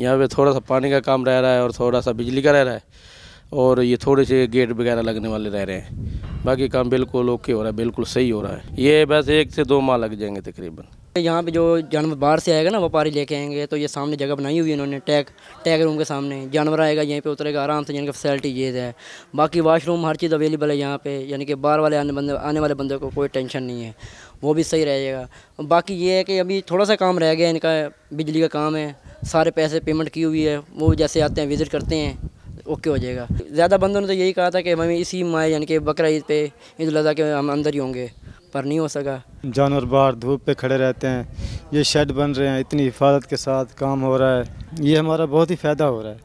यहाँ पे थोड़ा सा पानी का काम रह रहा है और थोड़ा सा बिजली का रह रहा है, और ये थोड़े से गेट वगैरह लगने वाले रह रहे हैं। बाकी काम बिल्कुल ओके हो रहा है, बिल्कुल सही हो रहा है। ये बस 1 से 2 माह लग जाएंगे तकरीबन। यहाँ पे जो जानवर बाहर से आएगा ना, व्यापारी लेके आएंगे, तो ये सामने जगह बनाई हुई है इन्होंने, टैग रूम के सामने जानवर आएगा, यहीं पे उतरेगा आराम से, यानी कि फैसिलिटी ये है। बाकी वाशरूम हर चीज़ अवेलेबल है यहाँ पे, यानी कि बाहर वाले आने वाले बंदे को कोई टेंशन नहीं है, वो भी सही रहेगा। बाकी ये है कि अभी थोड़ा सा काम रह गया इनका, बिजली का काम है, सारे पैसे पेमेंट की हुई है, वो जैसे आते हैं विज़िट करते हैं, ओके हो जाएगा। ज़्यादा बंदों ने तो यही कहा था कि हम इसी माह यानी कि बकरा ईद पे, ईद उल अज़हा के हम अंदर ही होंगे, पर नहीं हो सका। जानवर बाहर धूप पे खड़े रहते हैं, ये शेड बन रहे हैं, इतनी हिफाजत के साथ काम हो रहा है, ये हमारा बहुत ही फ़ायदा हो रहा है।